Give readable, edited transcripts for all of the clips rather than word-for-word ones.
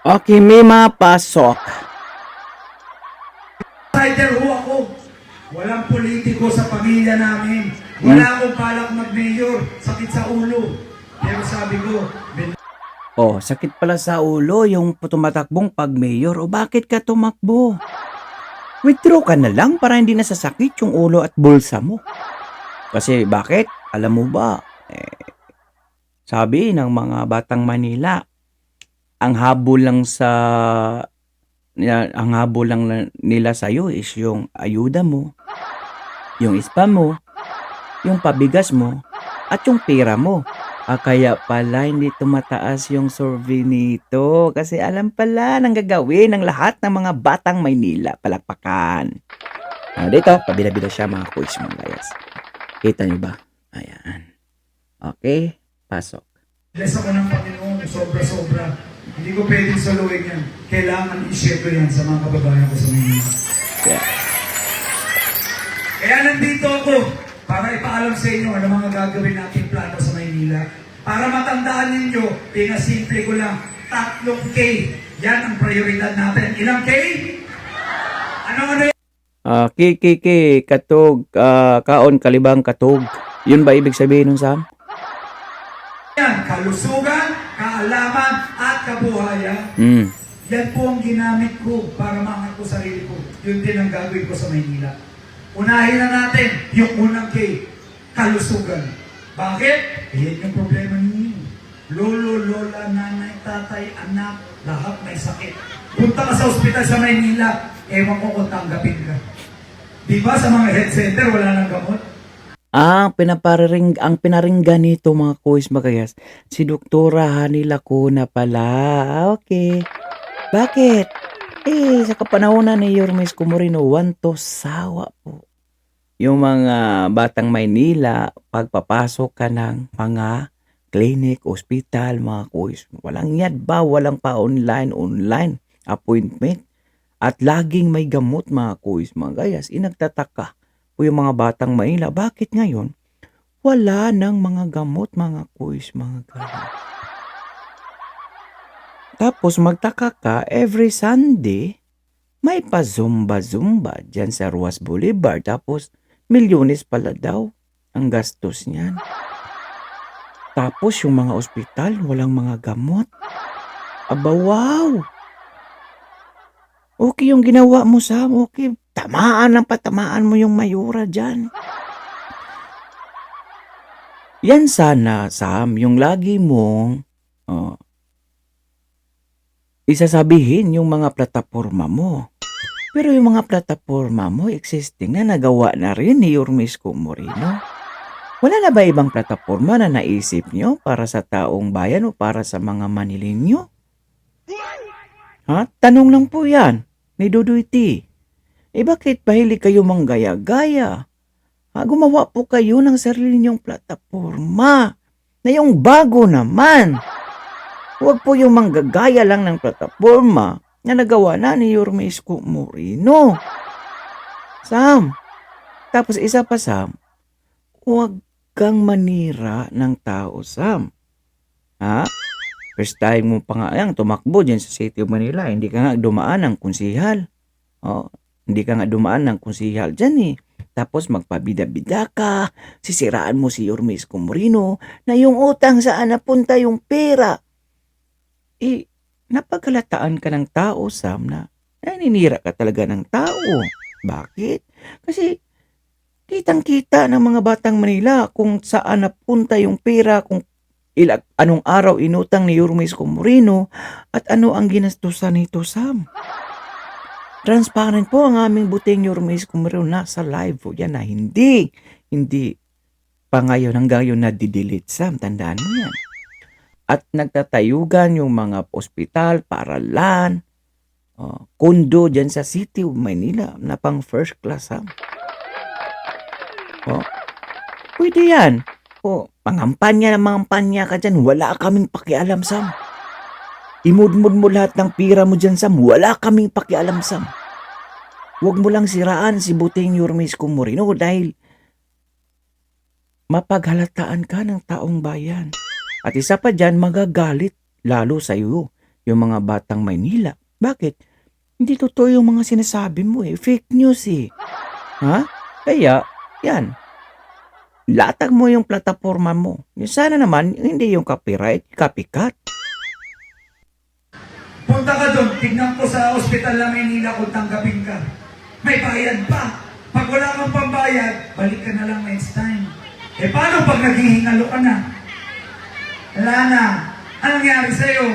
Okay, may mapasok. Fighter ho ako. Walang politiko sa pamilya namin. Hmm? Wala akong balak mag-mayor. Sakit sa ulo. Pero sabi ko, Oh, sakit pala sa ulo yung tumatakbong pag-mayor. O bakit ka tumakbo? Withdraw ka na lang para hindi nasasakit yung ulo at bulsa mo. Kasi bakit? Alam mo ba, sabi ng mga batang Manila, ang habol lang ang habol lang nila sa'yo is yung ayuda mo, yung spam mo, yung pabigas mo, at yung pera mo. Kaya pala hindi tumataas yung survey nito kasi alam pala nang gagawin ng lahat ng mga batang Maynila. Palakpakan. Dito, pabila-bila siya mga quiz mga guys. Kita niyo ba? Ayan. Okay, pasok. bless ako ng Panginoon. Sobra-sobra. Hindi ko pwedeng soloin yan. Kailangan i-share ko yan sa mga kababayan ko sa Manila. Yeah. Kaya nandito ako para ipaalam sa inyo ano mga gagawin natin plano sa Maynila. Para matandaan ninyo, pinasimple ko lang, 3 K. Yan ang prioridad natin. Ilang K? Ano yan? Kiki, katog, kaon, kalibang, katog. Yun ba ibig sabihin nun, Sam? Kalusugan, kaalaman, at kabuhayan. Hmm. Yan po ang ginamit ko para maangat ko sarili ko. Yun din ang gagawin ko sa Maynila. Unahin na natin yung unang K, kalusugan. Bakit? Yan yung problema ninyo. Lolo, lola, nanay, tatay, anak, lahat may sakit. Punta ka sa ospital sa Maynila, ewan ko kung tanggapin ka. Di ba sa mga health center wala nang gamot? Ang pinaringgan nito mga quiz magayas, si Doktora Hani Lacuna pala. Okay. Bakit? Sa kapanahonan ni Yormes Comorino, wanto sawa po. Yung mga batang Maynila, pagpapasok ka ng mga clinic, hospital, mga quiz. Walang yad ba? Walang pa online appointment. At laging may gamot mga quiz mga gayas. Inagtataka po yung mga batang Maynila. Bakit ngayon? Wala nang mga gamot mga quiz mga gayas. Tapos magtaka ka, every Sunday, may pa-zumba-zumba dyan sa Ruas Boulevard. Tapos, milyones pala daw ang gastos niyan. Tapos, yung mga ospital, walang mga gamot. Aba, wow! Okay yung ginawa mo, Sam. Okay, patamaan mo yung mayura dyan. Yan sana, Sam, yung lagi mong isasabihin yung mga plataforma mo. Pero yung mga plataforma mo existing na nagawa na rin ni Yormes Comorino. Wala na ba ibang plataforma na naisip nyo para sa taong bayan o para sa mga Manilenyo? Tanong lang po yan ni Dudoy T. Bakit mahilig kayo manggaya-gaya? Gumawa po kayo ng sarili ninyong plataforma na yung bago naman. Huwag po yung manggagaya lang ng plataforma na nagawa na ni Yormes Comorino. Sam, tapos isa pa Sam, huwag kang manira ng tao Sam. First time mo pa nga yan, tumakbo dyan sa City of Manila, hindi ka nga dumaan ng konsihal. Hindi ka nga dumaan ng konsihal dyan eh. Tapos magpabida-bida ka, sisiraan mo si Yormes Comorino na yung utang saan napunta yung pera. Napagalataan ka ng tao, Sam, na naninira ka talaga ng tao. Bakit? Kasi kitang-kita ng mga batang Manila kung saan napunta yung pera, kung anong araw inutang ni Yormes Comorino at ano ang ginastusan nito, Sam. Transparent po ang aming buting Yormes Comorino nasa live po yan na hindi pa ngayon hanggang ngayon na-delete, Sam. Tandaan mo yan. At nagtatayugan yung mga ospital, paaralan, kondo dyan sa City of Manila na pang first class, Sam. Pwede yan. Mangampanya ka dyan. Wala kaming pakialam, Sam. Imudmud mo lahat ng pira mo dyan, Sam. Wala kaming pakialam, Sam. Huwag mo lang siraan si buting Yormes Comorino dahil mapaghalataan ka ng taong bayan. At isa pa dyan, magagalit lalo sa iyo yung mga batang Maynila. Bakit? Hindi totoo yung mga sinasabi mo eh. Fake news eh. Ha? Kaya, yan. Latag mo yung plataforma mo. Sana naman, hindi yung copyright, copycat. Punta ka doon, tignan ko sa ospital na Maynila kung tanggapin ka. May bayad pa. Pag wala kang pambayad, balik ka na lang next time. Eh paano pag naghihingalo ka na? Wala na. Anong nangyari sa'yo?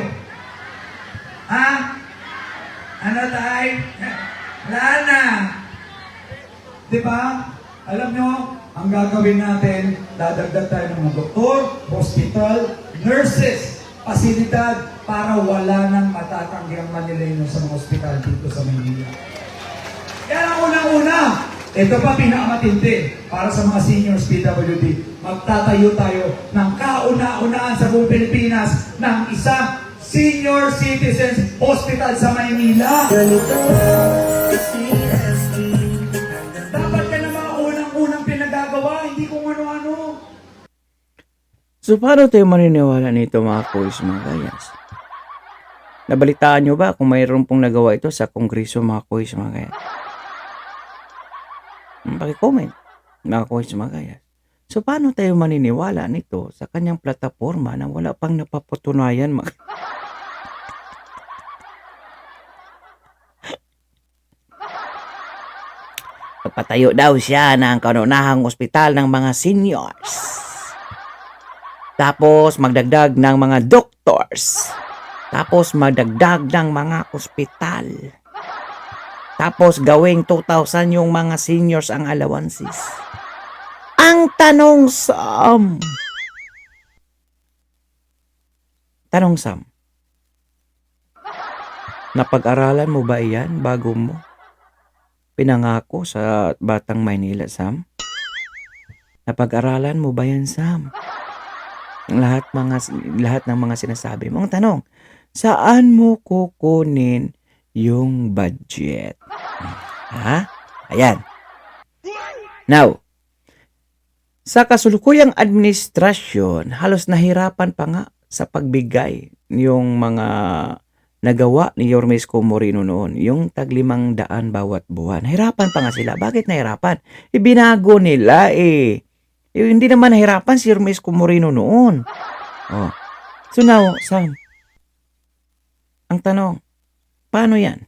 Ha? Ano tay? Wala na. Diba? Alam nyo, ang gagawin natin, dadagdag tayo ng mga doktor, hospital, nurses, pasilidad, para wala nang matatanggiang Manileno sa mga ospital dito sa Maynila. Kaya ang unang-una, ito pa pinakamatindi para sa mga seniors PWD. Magtatayo tayo ng kauna-unaan sa buong Pilipinas ng isang senior citizens hospital sa Maynila. Dapat ka na mga unang-unang pinagagawa, hindi kung ano-ano. So, paano tayo maniniwala nito mga kuys, mga kayas? Nabalitaan nyo ba kung mayroon pong nagawa ito sa Kongreso mga kuys, mga kayas? Paki-comment, mga kuys, mga kayas. So, paano tayo maniniwala nito sa kanyang plataforma na wala pang napapatunayan, mga Patayo daw siya ng kanunahang ospital ng mga seniors. Tapos magdagdag ng mga doctors. Tapos magdagdag ng mga ospital. Tapos gawing 2,000 yung mga seniors ang allowances. Ang tanong, Sam. Tanong, Sam. Napag-aralan mo ba iyan bago mo pinangako sa Batang Maynila, Sam? Napag-aralan mo ba yan, Sam? Lahat ng mga sinasabi mo. Ang tanong, saan mo kukunin yung budget? Ha? Ayan. Now, sa kasulukuyang administrasyon, halos nahirapan pa nga sa pagbigay yung mga nagawa ni Yormesco Moreno noon, yung tag-500 bawat buwan. Nahirapan pa nga sila. Bakit nahirapan? Ibinago nila eh. Hindi naman nahirapan si Yormesco Moreno noon. Oh. So now, Sam, ang tanong, paano yan?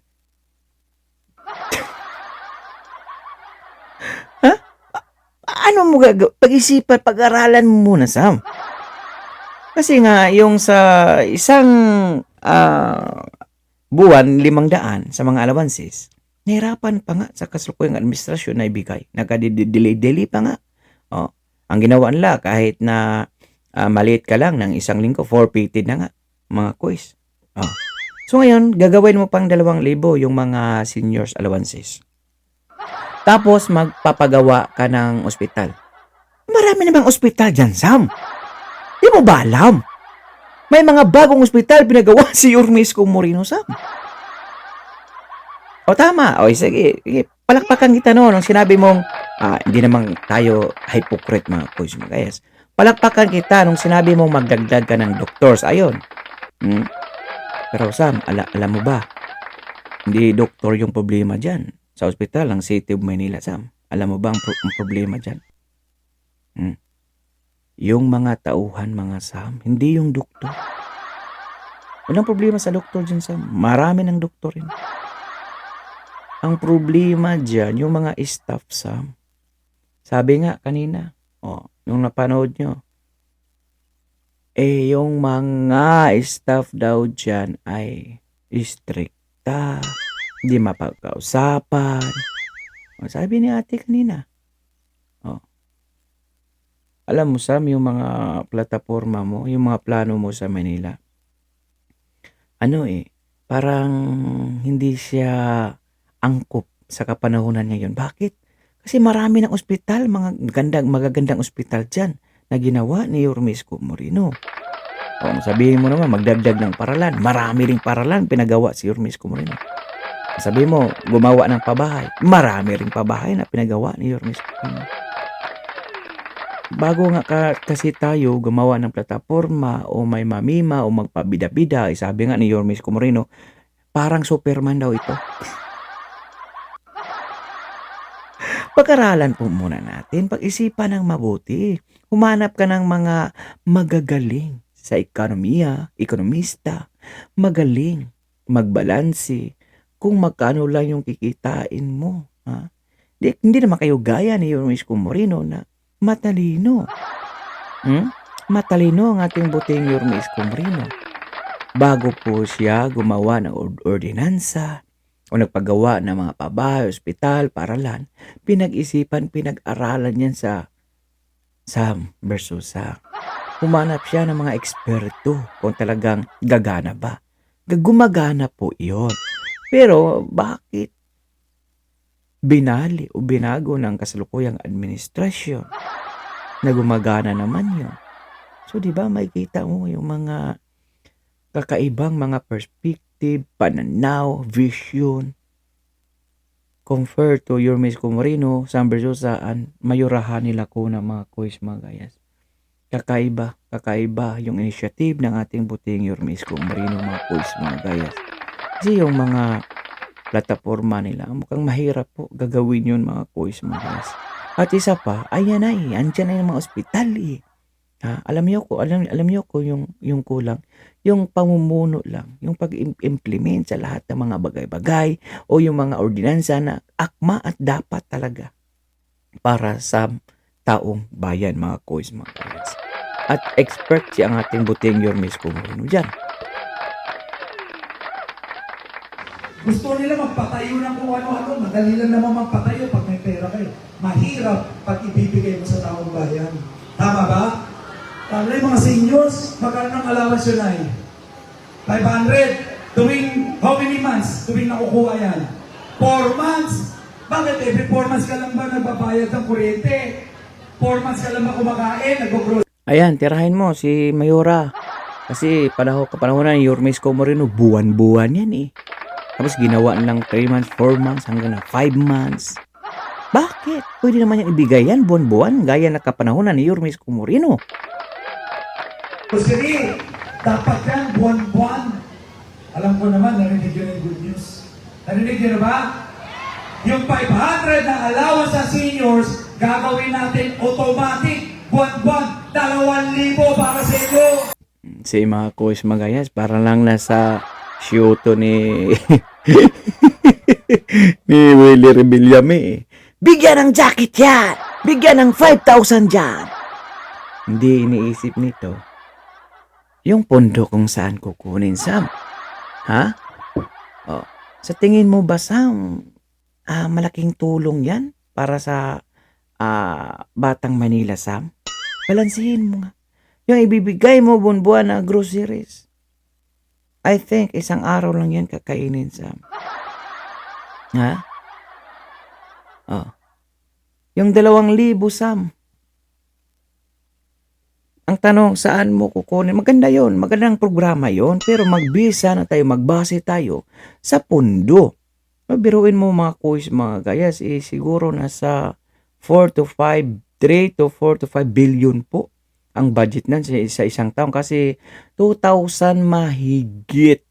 Ha? Ano mo gagawin? Pag-isipan, pag-aralan mo muna, Sam. Kasi nga, yung sa isang buwan, 500 sa mga allowances, nahirapan pa nga sa kasulukuyang administrasyon na ibigay. Nagka-delay pa nga. Oh. Ang ginawa nila, kahit na maliit ka lang ng 1 linggo, forfeited na nga, mga quiz. Oh. So ngayon, gagawin mo pang 2,000 yung mga seniors allowances. Tapos, magpapagawa ka ng ospital. Marami namang ospital dyan, Sam. Di mo ba alam? May mga bagong ospital pinagawa si Yormesco Moreno, Sam. O tama. O sige. Palakpakan kita noon nung sinabi mong hindi naman tayo hypocrite mga kuys mga guys. Palakpakan kita nung sinabi mong magdagdag ka ng doctors. Ayun. Pero Sam, alam mo ba? Hindi doktor yung problema dyan. Sa ospital ng City of Manila, Sam. Alam mo ba ang problema dyan? Yung mga tauhan, mga Sam, hindi yung doktor. Walang problema sa doktor dyan, Sam. Marami ng doktor rin. Ang problema dyan, yung mga staff, Sam. Sabi nga kanina, yung napanood nyo, yung mga staff daw dyan ay stricta, hindi mapagkausapan. Sabi ni ate kanina, alam mo, Sam, yung mga plataforma mo, yung mga plano mo sa Manila, parang hindi siya angkop sa kapanahunan ngayon. Bakit? Kasi marami ng ospital, magagandang ospital dyan na ginawa ni Yormesco Moreno. Sabihin mo naman, magdagdag ng paralan. Marami ring paralan pinagawa si Yormesco Moreno. Sabihin mo, gumawa ng pabahay. Marami ring pabahay na pinagawa ni Yormesco Moreno. bago nga kasi tayo gumawa ng plataporma o may mamima o magpabida-bida, sabi nga ni Yorme Isko Moreno, parang Superman daw ito. Pag-aralan po muna natin, pag-isipan ng mabuti. Humanap ka ng mga magagaling sa ekonomiya, ekonomista, magaling, magbalanse, kung magkano lang yung kikitain mo. Ha? Hindi naman kayo gaya ni Yorme Isko Moreno na matalino. Matalino ang ating buting Yorme Isko Moreno. Bago po siya gumawa ng ordinansa o nagpagawa ng mga pabahay, ospital, paralan, pinag-isipan, pinag-aralan yan sa Sam Versosa. Humanap siya ng mga eksperto kung talagang gagana ba. Gumagana po iyon. Pero bakit binali o binago ng kasalukuyang administrasyon na gumagana naman yun? So, di ba, makikita mo yung mga kakaibang mga perspective, pananaw, vision, compare to Yorme Isko Moreno, Sam Versosa, mayurahan nila ko ng mga quiz mga gayas. Kakaiba yung initiative ng ating buting Yorme Isko Moreno mga quiz mga gayas. Kasi yung mga plataforma nila, mukhang mahirap po gagawin yun mga quiz mga gayas. At isa pa, ayan na andyan na yung mga ospital Ha, alam niyo ko yung kulang, yung pamumuno lang, yung pag-implement sa lahat ng mga bagay-bagay o yung mga ordinansa na akma at dapat talaga para sa taong bayan mga kois mga guys. At expert siya ang ating buting Yorme Isko Moreno dyan. Gusto nila magpatayo ng kung ano-ano. Madali lang naman magpatayo pag may pera kayo. Mahirap pag ibibigay mo sa taong bayan. Tama ba? Tama yung mga seniors, magkano ng allowance yun ay? 500. Tuwing, how many months? Tuwing nakukuha yan? 4 months. Bakit? Every 4 months ka lang ba nagbabayad ng kuryente? 4 months ka lang ba kumakain? Nag-grocery? Ayan, tirahin mo si Mayora. Kasi panahon na ni Yorme Isko Moreno, buwan-buwan yan eh. Tapos ginawa nilang 3 months, 4 months, hanggang na 5 months. Bakit? Pwede naman yung ibigay yan buwan-buwan, gaya na kapanahonan ni Yorme Isko Moreno. Grocery, dapat yan buwan-buwan. Alam ko naman, narinig yun yung good news. Narinig yun na ba? Yung 500 na allowance sa seniors, gagawin natin automatic, buwan-buwan, 2,000 para sa inyo. Si mga coach magayas, para lang nasa shoto ni ni Willie Rebillame. Bigyan ng jacket yan! Bigyan ng 5,000 dyan! Hindi iniisip nito yung pondo kung saan kukunin, Sam. Ha? Oh, sa tingin mo ba, Sam, malaking tulong yan para sa Batang Manila, Sam? Balansihin mo nga. Yung ibibigay mo buwan-buwan na groceries. I think isang araw lang yan kakainin, Sam. Ha? Oh. Yung 2,000, Sam. Ang tanong, saan mo kukunin? Maganda yon, magandang programa yon, pero magbisa na tayo, magbase tayo sa pondo. Biruin mo mga coach, mga gayas, siguro nasa 3 to 5 billion po ang budget nan sa isang taon kasi 2,000 mahigit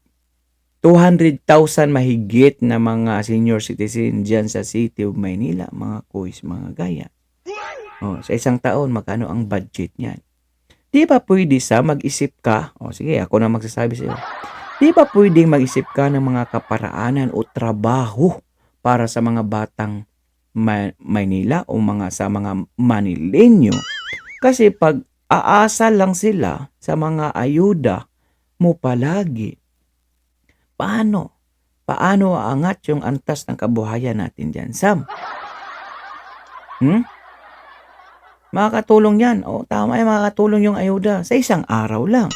200,000 mahigit na mga senior citizen dyan sa City of Maynila, mga coach, mga gaya. Sa isang taon, magkano ang budget niyan? Di ba pwede sa mag-isip ka? Sige, ako na magsasabi sa iyo. Di ba pwedeng mag-isip ka ng mga kaparaanan o trabaho para sa mga batang Maynila o sa mga Manileño? Kasi pag aasa lang sila sa mga ayuda mo palagi, paano aangat yung antas ng kabuhayan natin dyan, Sam? Makakatulong yan. Tama yan, makakatulong yung ayuda sa isang araw lang.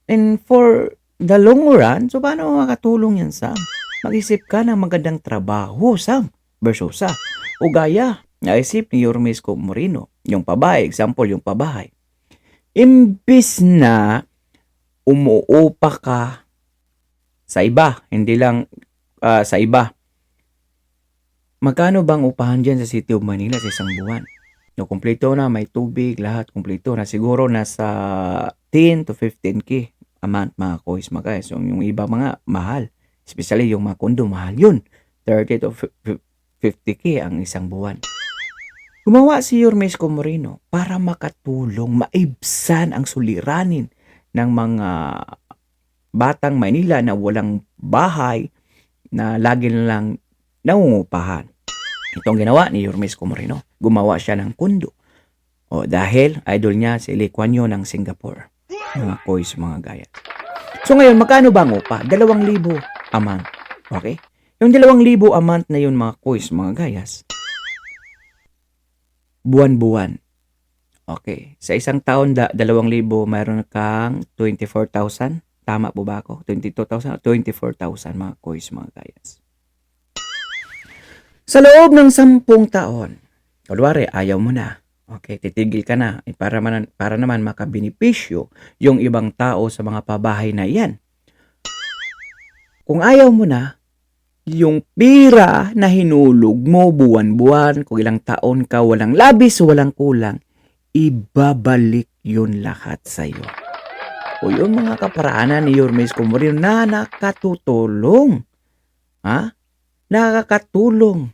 And for the long run, so paano makakatulong yan, Sam? Mag-isip ka ng magandang trabaho, Sam Versosa. O gaya, naisip ni Yorme Isko Moreno, yung pabahay, example, yung pabahay. Imbis na umuupa ka sa iba, hindi lang sa iba. Magkano bang upahan dyan sa City of Manila sa isang buwan? No, kumpleto na, may tubig, lahat kumpleto na. Siguro nasa 10 to 15K a month mga kois mga guys. So, yung iba mga mahal. Especially yung mga kondo, mahal yun. 30 to 50K ang isang buwan. Gumawa si Yormesco Moreno para makatulong, maibsan ang suliranin ng mga batang Maynila na walang bahay, na lagi na lang nangungupahan. Itong ginawa ni Yormesco Moreno. Gumawa siya ng kondo. O dahil idol niya si Lee Kuan Yew ng Singapore. Mga kois, mga gaya. So ngayon, magkano ba ang upa? 2,000 a month. Okay? Yung 2,000 a month na yun mga kois, mga gayas, buwan-buwan. Okay. Sa isang taon, 2,000, mayroon kang 24,000. Tama po ba ako? 22,000 o 24,000 mga kois, mga gayas. Sa loob ng 10 taon, kunwari, ayaw mo na. Okay, titigil ka na para naman makabenepisyo yung ibang tao sa mga pabahay na iyan. Kung ayaw mo na, yung pira na hinulog mo buwan-buwan, kung ilang taon ka walang labis, walang kulang, ibabalik yun lahat sa'yo. O yung mga kaparaanan ni Yormesco Moreno na nakatutulong. Ha? Nakakatulong.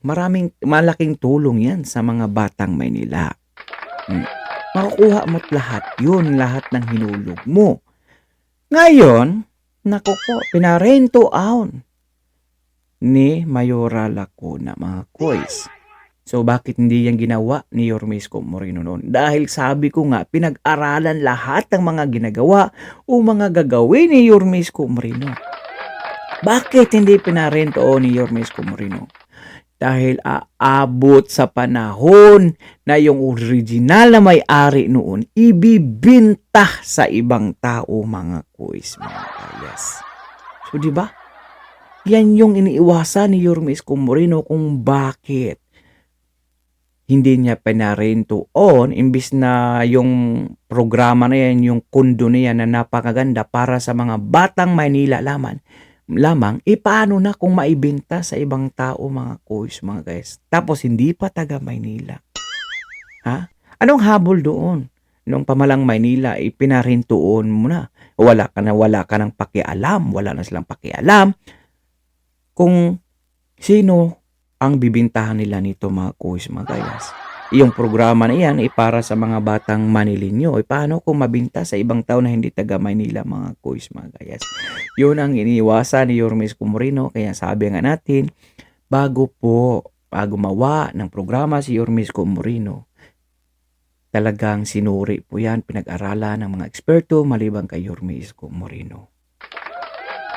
Malaking tulong yan sa mga batang Maynila. Makukuha mo't lahat yun, lahat ng hinulog mo. Ngayon, naku po, pinarento out ni Mayora Lacuna, mga kois. So, bakit hindi yan ginawa ni Yormesco Moreno noon? Dahil sabi ko nga, pinag-aralan lahat ng mga ginagawa o mga gagawin ni Yormesco Moreno. Bakit hindi pinarento ni Yormesco Moreno? Dahil aabot sa panahon na yung original na may-ari noon ibibinta sa ibang tao, mga kois, mga kayas. So, di ba? Yan yung iniiwasan ni Yormesco Moreno kung bakit hindi niya pinarento on, imbis na yung programa na yan, yung kondo na yan na napakaganda para sa mga batang Maynila lamang, paano na kung maibenta sa ibang tao, mga kois, mga guys. Tapos hindi pa taga Maynila. Ha? Anong habol doon? Nung pamalang Maynila, pinarintoon mo na. Wala ka ng pakialam. Wala na silang pakialam kung sino ang bibintahan nila nito, mga kois, mga guys. Yung programa na yan para sa mga batang Manilinyo. Paano kung mabinta sa ibang tao na hindi taga Maynila, mga kois, mga guys. Yun ang iniiwasan ni Yormesco Moreno. Kaya sabi nga natin, bago gumawa ng programa si Yormesco Moreno, talagang sinuri po yan, pinag-aralan ng mga eksperto maliban kay Yormesco Moreno.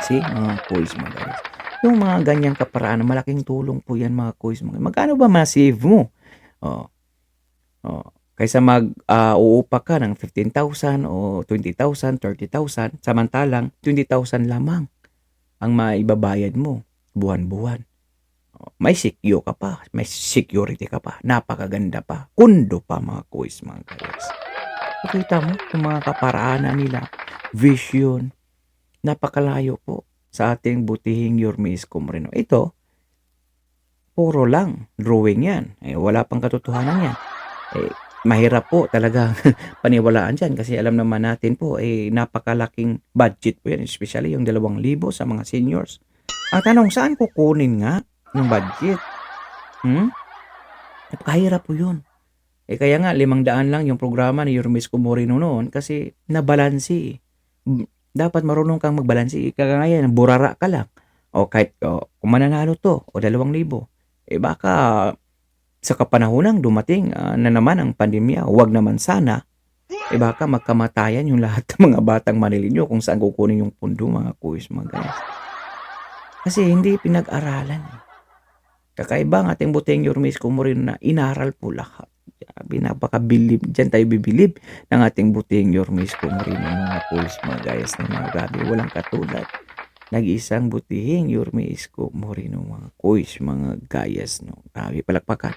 See, mga kois, mga guys. Yung mga ganyang kaparaan, malaking tulong po yan, mga kois. Magkano ba ma-save mo? Kaysa uupa ka ng 15,000 o 20,000, 30,000, samantalang 20,000 lamang ang maibabayad mo buwan-buwan. May security ka pa, napakaganda pa, kundo pa, mga kois, mga guys. Nakita mo yung mga kaparaanan nila, vision, napakalayo po sa ating butihing Yormesco Moreno. Ito, puro lang drawing yan. Wala pang katotohanan yan. Mahirap po talaga paniwalaan dyan kasi alam naman natin po, napakalaking budget po yan, especially yung 2,000 sa mga seniors. Ang tanong, saan kukunin nga ng budget? Napakahirap po yun. Kaya nga, 500 lang yung programa ni Yormesco Moreno noon kasi nabalansi. Dapat marunong kang magbalansi. Kaya ngayon, burara ka lang. O kahit kung mananalo to, o 2,000, baka sa kapanahonang dumating na naman ang pandemya, wag naman sana, baka magkamatayan yung lahat ng mga batang Manilinyo kung saan kukunin yung pundo, mga kuis, mga guys. Kasi hindi pinag-aralan. Kakaiba ang ating butihing Yormesco Moreno na inaral po lahat. Napakabilib. Diyan tayo bibilib ng ating butihing Yormesco Moreno, mga kuis, mga guys, na mga gabi. Walang katulad. Nag-isang butihing Yormesco Moreno, mga kuis, mga gayas, no. Grabe, palakpakan.